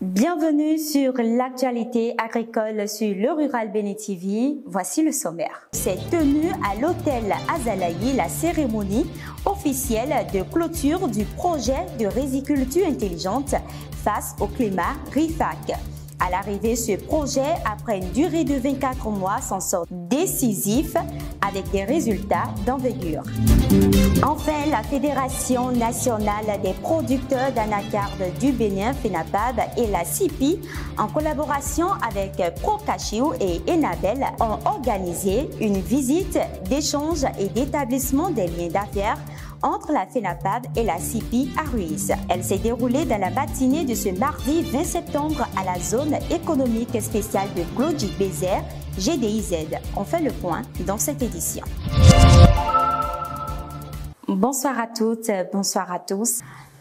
Bienvenue sur l'actualité agricole sur le Rural Bénin TV. Voici le sommaire. C'est tenu à l'hôtel Azalaï la cérémonie officielle de clôture du projet de riziculture intelligente face au climat RIFAC. À l'arrivée, ce projet, après une durée de 24 mois, s'en sort décisif avec des résultats d'envergure. Enfin, la Fédération nationale des producteurs d'anacarde du Bénin, FENAPAB, et la CIPI, en collaboration avec Procachio et Enabel, ont organisé une visite d'échange et d'établissement des liens d'affaires entre la FENAPAB et la CIPI à Ruiz. Elle s'est déroulée dans la matinée de ce mardi 20 septembre à la zone économique spéciale de Glodji-Bézère, GDIZ. On fait le point dans cette édition. Bonsoir à toutes, bonsoir à tous.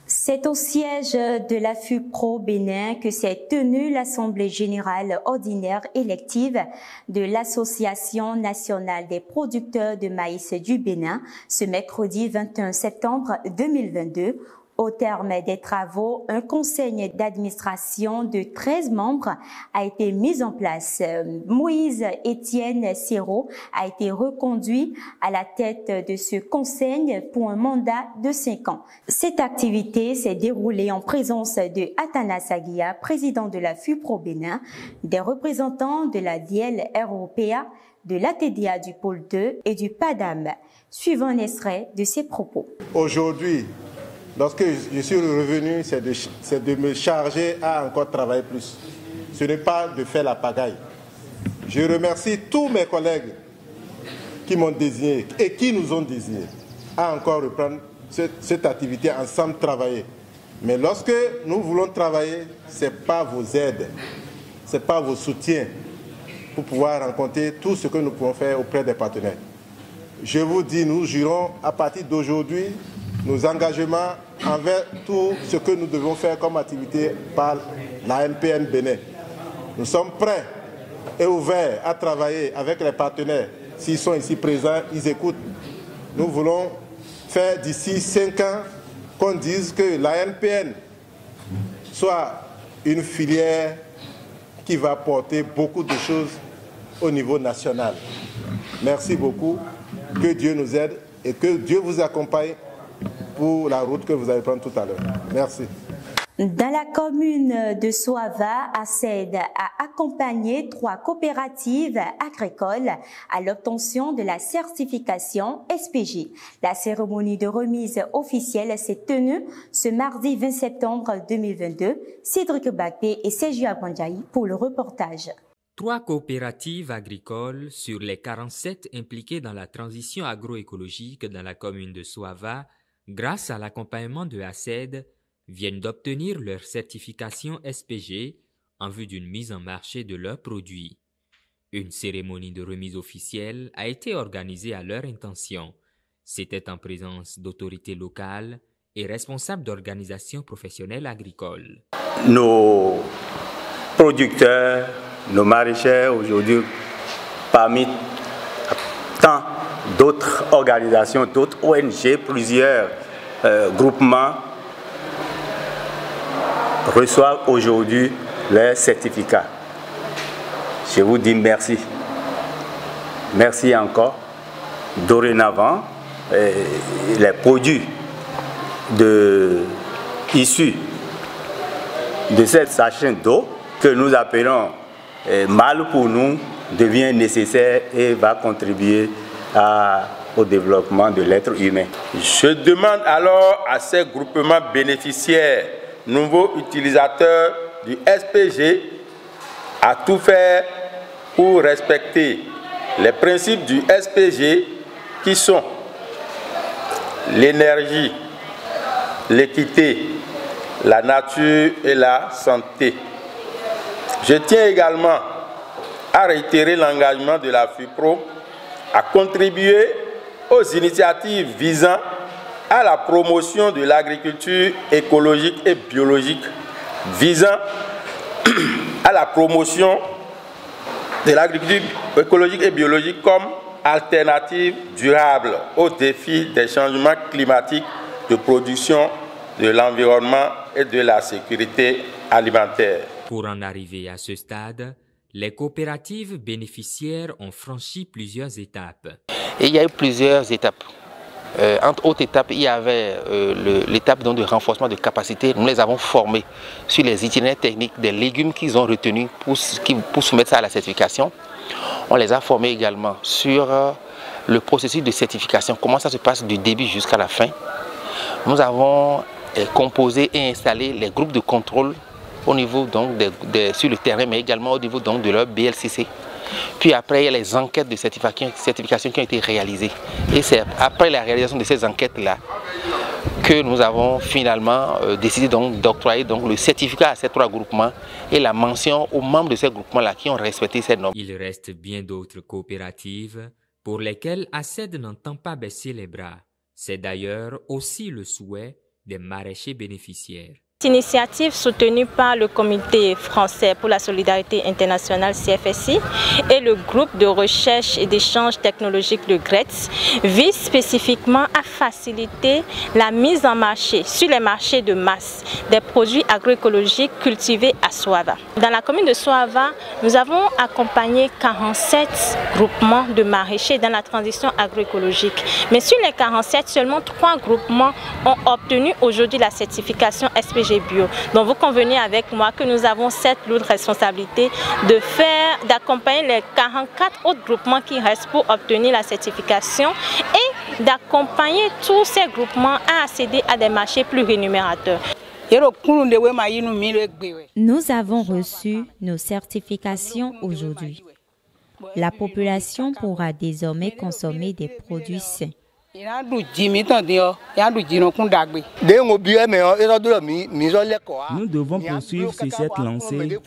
C'est au siège de la FUPRO Bénin que s'est tenue l'Assemblée générale ordinaire élective de l'Association nationale des producteurs de maïs du Bénin ce mercredi 21 septembre 2022. Au terme des travaux, un conseil d'administration de 13 membres a été mis en place. Moïse Étienne Siro a été reconduit à la tête de ce conseil pour un mandat de 5 ans. Cette activité s'est déroulée en présence de Athanas Aguia, président de la FUPRO Bénin, des représentants de la DIEL ROPA, de l'ATDA du pôle 2 et du PADAM. Suivant un extrait de ses propos. Aujourd'hui, lorsque je suis revenu, c'est de me charger à encore travailler plus. Ce n'est pas de faire la pagaille. Je remercie tous mes collègues qui m'ont désigné et qui nous ont désignés à encore reprendre cette activité ensemble, travailler. Mais lorsque nous voulons travailler, ce n'est pas vos aides, ce n'est pas vos soutiens pour pouvoir rencontrer tout ce que nous pouvons faire auprès des partenaires. Je vous dis, nous jurons à partir d'aujourd'hui nos engagements envers tout ce que nous devons faire comme activité par la MPN Bénin. Nous sommes prêts et ouverts à travailler avec les partenaires. S'ils sont ici présents, ils écoutent. Nous voulons faire d'ici 5 ans qu'on dise que la MPN soit une filière qui va porter beaucoup de choses au niveau national. Merci beaucoup. Que Dieu nous aide et que Dieu vous accompagne pour la route que vous allez prendre tout à l'heure. Merci. Dans la commune de Soava, ACED a accompagné 3 coopératives agricoles à l'obtention de la certification SPG. La cérémonie de remise officielle s'est tenue ce mardi 20 septembre 2022. Cédric Bakpé et Sergio Abandjaï pour le reportage. 3 coopératives agricoles sur les 47 impliquées dans la transition agroécologique dans la commune de Soava, grâce à l'accompagnement de ACED, viennent d'obtenir leur certification SPG en vue d'une mise en marché de leurs produits. Une cérémonie de remise officielle a été organisée à leur intention. C'était en présence d'autorités locales et responsables d'organisations professionnelles agricoles. Nos producteurs, nos maraîchers aujourd'hui, parmi tant d'autres organisations, d'autres ONG, plusieurs groupements reçoivent aujourd'hui leur certificat. Je vous dis merci. Merci encore. Dorénavant, les produits issus de cette sachet d'eau que nous appelons mal pour nous devient nécessaire et va contribuer au développement de l'être humain. Je demande alors à ces groupements bénéficiaires, nouveaux utilisateurs du SPG, à tout faire pour respecter les principes du SPG qui sont l'énergie, l'équité, la nature et la santé. Je tiens également à réitérer l'engagement de la FUPRO à contribuer aux initiatives visant à la promotion de l'agriculture écologique et biologique, visant à la promotion de l'agriculture écologique et biologique comme alternative durable aux défis des changements climatiques, de production, de l'environnement et de la sécurité alimentaire. Pour en arriver à ce stade, les coopératives bénéficiaires ont franchi plusieurs étapes. Et il y a eu plusieurs étapes. Entre autres étapes, il y avait l'étape de renforcement de capacité. Nous les avons formés sur les itinéraires techniques des légumes qu'ils ont retenus pour soumettre ça à la certification. On les a formés également sur le processus de certification, comment ça se passe du début jusqu'à la fin. Nous avons composé et installé les groupes de contrôle au niveau donc sur le terrain, mais également au niveau donc de leur BLCC. Puis après, il y a les enquêtes de certification qui ont été réalisées. Et c'est après la réalisation de ces enquêtes-là que nous avons finalement décidé d'octroyer le certificat à ces 3 groupements et la mention aux membres de ces groupements-là qui ont respecté ces normes. Il reste bien d'autres coopératives pour lesquelles ACED n'entend pas baisser les bras. C'est d'ailleurs aussi le souhait des maraîchers bénéficiaires. Cette initiative soutenue par le Comité français pour la solidarité internationale CFSI et le groupe de recherche et d'échange technologique de GRETS vise spécifiquement à faciliter la mise en marché sur les marchés de masse des produits agroécologiques cultivés à Soava. Dans la commune de Soava, nous avons accompagné 47 groupements de maraîchers dans la transition agroécologique. Mais sur les 47, seulement 3 groupements ont obtenu aujourd'hui la certification SPG Bio. Donc vous convenez avec moi que nous avons cette lourde responsabilité d'accompagner les 44 autres groupements qui restent pour obtenir la certification et d'accompagner tous ces groupements à accéder à des marchés plus rémunérateurs. Nous avons reçu nos certifications aujourd'hui. La population pourra désormais consommer des produits sains. Nous devons poursuivre sur cette lancée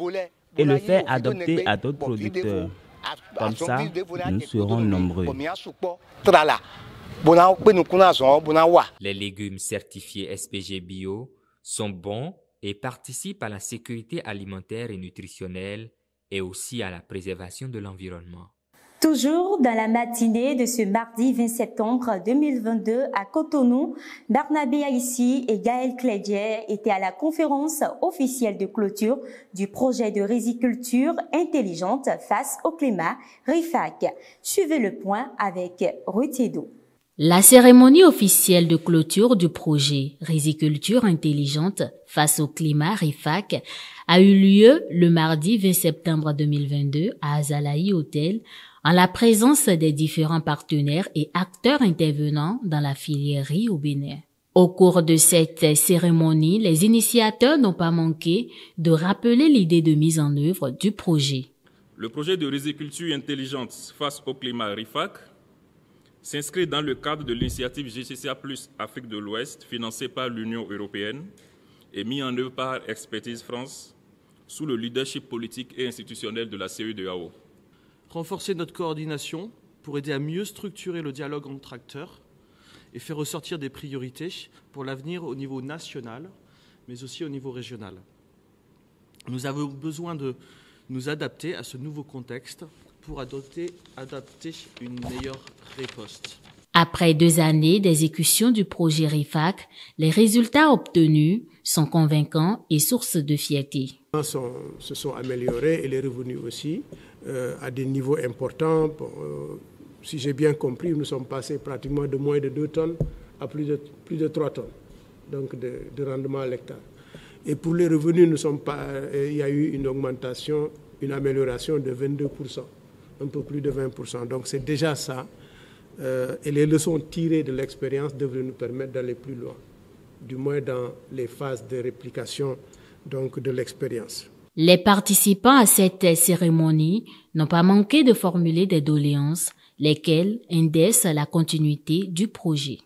et le faire adopter à d'autres producteurs. Comme ça, nous serons nombreux. Les légumes certifiés SPG Bio sont bons et participent à la sécurité alimentaire et nutritionnelle et aussi à la préservation de l'environnement. Toujours dans la matinée de ce mardi 20 septembre 2022 à Cotonou, Barnabé Haïssi et Gaël Clédier étaient à la conférence officielle de clôture du projet de riziculture intelligente face au climat, RIFAC. Suivez le point avec Ruth Edo. La cérémonie officielle de clôture du projet Riziculture intelligente face au climat RIFAC a eu lieu le mardi 20 septembre 2022 à Azalaï Hotel en la présence des différents partenaires et acteurs intervenants dans la filière riz au Bénin. Au cours de cette cérémonie, les initiateurs n'ont pas manqué de rappeler l'idée de mise en œuvre du projet. Le projet de riziculture intelligente face au climat RIFAC s'inscrit dans le cadre de l'initiative GCCA+ Afrique de l'Ouest, financée par l'Union européenne et mis en œuvre par Expertise France, sous le leadership politique et institutionnel de la CEDEAO. Renforcer notre coordination pour aider à mieux structurer le dialogue entre acteurs et faire ressortir des priorités pour l'avenir au niveau national, mais aussi au niveau régional. Nous avons besoin de nous adapter à ce nouveau contexte pour adapter une meilleure riposte. Après 2 années d'exécution du projet RIFAC, les résultats obtenus sont convaincants et source de fierté. Se sont améliorés et les revenus aussi à des niveaux importants. Si j'ai bien compris, nous sommes passés pratiquement de moins de 2 tonnes à plus de 3 tonnes donc de rendement à l'hectare. Et pour les revenus, il y a eu une augmentation, une amélioration de 22%, un peu plus de 20%. Donc c'est déjà ça. Et les leçons tirées de l'expérience devraient nous permettre d'aller plus loin, du moins dans les phases de réplication donc, de l'expérience. Les participants à cette cérémonie n'ont pas manqué de formuler des doléances, lesquelles indexent la continuité du projet.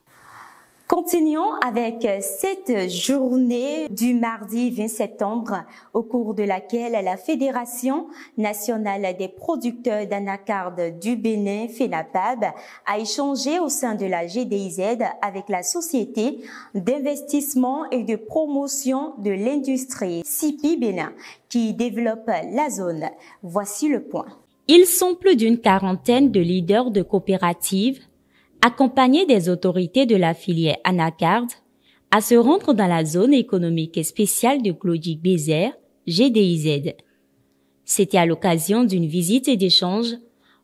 Continuons avec cette journée du mardi 20 septembre, au cours de laquelle la Fédération nationale des producteurs d'anacarde du Bénin, FENAPAB, a échangé au sein de la GDIZ avec la Société d'investissement et de promotion de l'industrie CIPI Bénin, qui développe la zone. Voici le point. Ils sont plus d'une quarantaine de leaders de coopératives, accompagnés des autorités de la filière anacarde, à se rendre dans la zone économique spéciale de Glodic-Bézère, GDIZ. C'était à l'occasion d'une visite et d'échange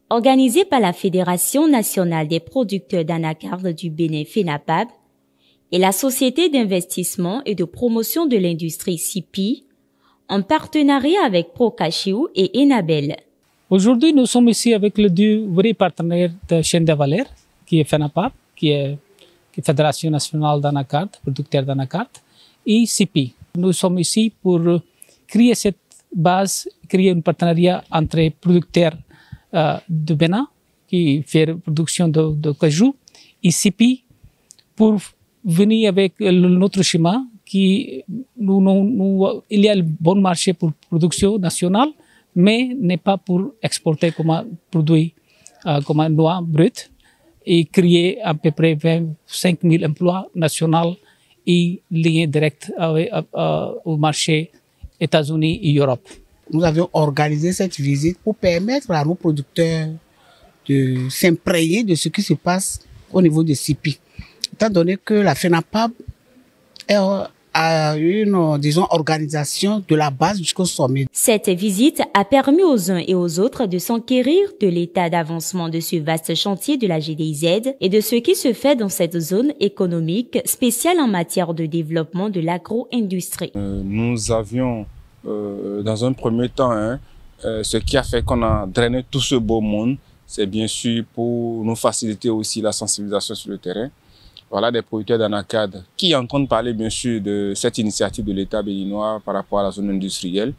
organisée par la Fédération nationale des producteurs d'anacarde du Bénin, FENAPAB, et la Société d'investissement et de promotion de l'industrie CIPI, en partenariat avec Procachou et Enabel. Aujourd'hui, nous sommes ici avec les deux vrais partenaires de chaîne de valeur, qui est FENAPAB, qui est Fédération nationale d'anacarde, producteurs d'anacarde, et CIPI. Nous sommes ici pour créer cette base, créer un partenariat entre producteurs de Bénin, qui fait production de cajou, et CIPI, pour venir avec notre schéma, il y a le bon marché pour production nationale, mais n'est pas pour exporter comme un produit, comme un noix brut, et créer à peu près 25 000 emplois nationaux et liés direct au marché États-Unis et Europe. Nous avions organisé cette visite pour permettre à nos producteurs de s'imprégner de ce qui se passe au niveau de CIPI. Étant donné que la FENAPAB a une, disons, organisation de la base jusqu'au sommet. Cette visite a permis aux uns et aux autres de s'enquérir de l'état d'avancement de ce vaste chantier de la GDIZ et de ce qui se fait dans cette zone économique spéciale en matière de développement de l'agro-industrie. Nous avions, dans un premier temps, ce qui a fait qu'on a drainé tout ce beau monde, c'est bien sûr pour nous faciliter aussi la sensibilisation sur le terrain. Voilà des producteurs d'anacarde qui entendent parler bien sûr de cette initiative de l'État béninois par rapport à la zone industrielle,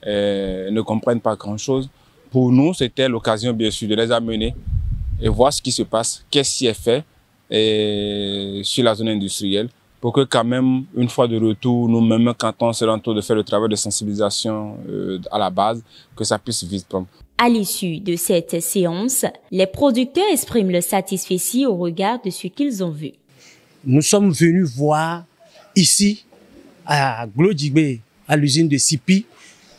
ne comprennent pas grand-chose. Pour nous, c'était l'occasion bien sûr de les amener et voir ce qui se passe, qu'est-ce qui est fait sur la zone industrielle, pour que quand même, une fois de retour, nous-mêmes, quand on se rend de faire le travail de sensibilisation à la base, que ça puisse vite prendre. À l'issue de cette séance, les producteurs expriment leur satisfaction au regard de ce qu'ils ont vu. Nous sommes venus voir ici, à Glodic, à l'usine de CIPI.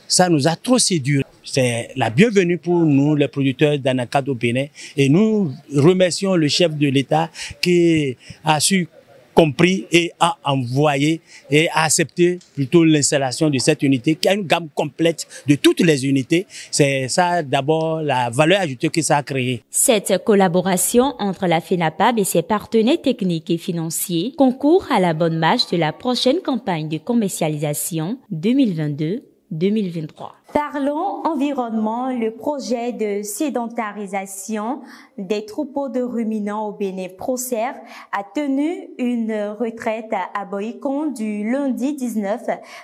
Ça nous a trop séduit. C'est la bienvenue pour nous, les producteurs d'anacarde au Bénin. Et nous remercions le chef de l'État qui a su compris et a envoyé et a accepté plutôt l'installation de cette unité qui a une gamme complète de toutes les unités. C'est ça d'abord la valeur ajoutée que ça a créée. Cette collaboration entre la FENAPAB et ses partenaires techniques et financiers concourt à la bonne marche de la prochaine campagne de commercialisation 2022-2023. Parlons environnement. Le projet de sédentarisation des troupeaux de ruminants au Bénin, PROCER, a tenu une retraite à Boïcon du lundi 19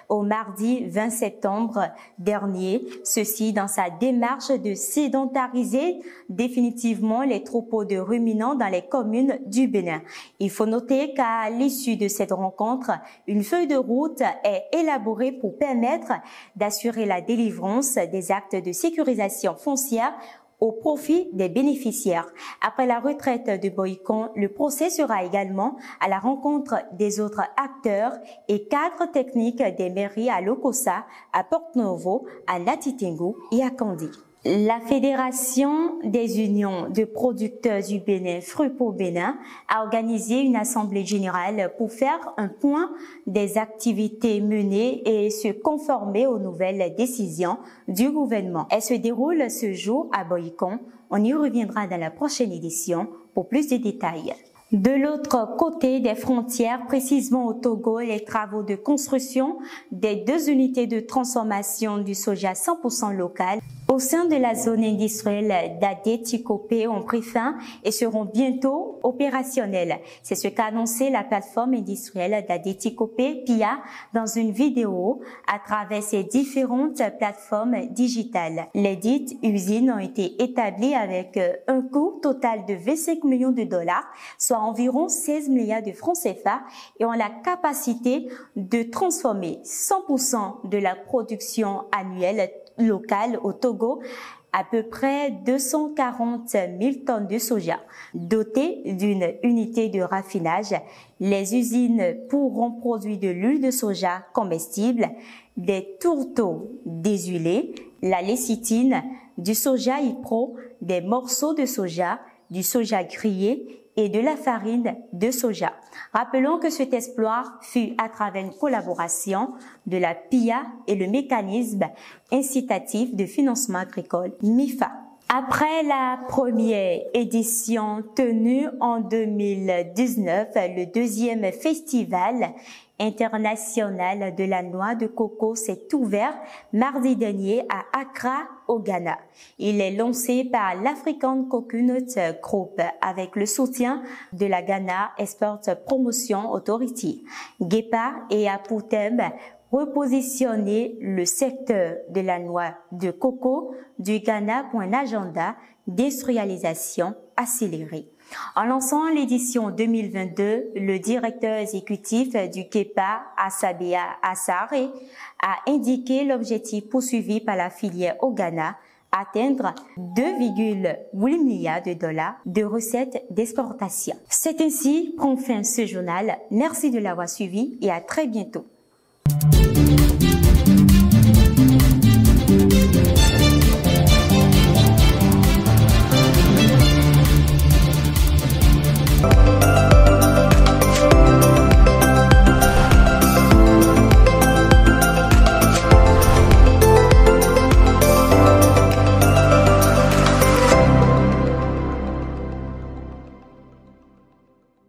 au mardi 20 septembre dernier. Ceci dans sa démarche de sédentariser définitivement les troupeaux de ruminants dans les communes du Bénin. Il faut noter qu'à l'issue de cette rencontre, une feuille de route est élaborée pour permettre d'assurer la délivrance des actes de sécurisation foncière au profit des bénéficiaires. Après la retraite de Boïcon, le procès sera également à la rencontre des autres acteurs et cadres techniques des mairies à Lokossa, à Porto-Novo, à Latitengo et à Kandi. La Fédération des unions de producteurs du Bénin, Frupo Bénin, a organisé une assemblée générale pour faire un point des activités menées et se conformer aux nouvelles décisions du gouvernement. Elle se déroule ce jour à Boïcon. On y reviendra dans la prochaine édition pour plus de détails. De l'autre côté des frontières, précisément au Togo, les travaux de construction des 2 unités de transformation du soja 100% local au sein de la zone industrielle d'Adé-Tikopé ont pris fin et seront bientôt opérationnels. C'est ce qu'a annoncé la plateforme industrielle d'Adé-Tikopé, PIA, dans une vidéo à travers ses différentes plateformes digitales. Les dites usines ont été établies avec un coût total de 25 millions de dollars, soit environ 16 milliards de francs CFA et ont la capacité de transformer 100% de la production annuelle locale au Togo, à peu près 240 000 tonnes de soja. Dotées d'une unité de raffinage, les usines pourront produire de l'huile de soja comestible, des tourteaux déshuilés, la lécithine, du soja Ipro, des morceaux de soja, du soja grillé et de la farine de soja. Rappelons que cet exploit fut à travers une collaboration de la PIA et le mécanisme incitatif de financement agricole MIFA. Après la première édition tenue en 2019, le deuxième festival international de la noix de coco s'est ouvert mardi dernier à Accra, au Ghana. Il est lancé par l'African Coconut Group avec le soutien de la Ghana Export Promotion Authority. GEPA et a pour thème repositionner le secteur de la noix de coco du Ghana pour un agenda d'industrialisation accélérée. En lançant l'édition 2022, le directeur exécutif du GEPA, Asabea Asare, a indiqué l'objectif poursuivi par la filière au Ghana, atteindre 2,8 milliards de dollars de recettes d'exportation. C'est ainsi qu'on fin ce journal. Merci de l'avoir suivi et à très bientôt.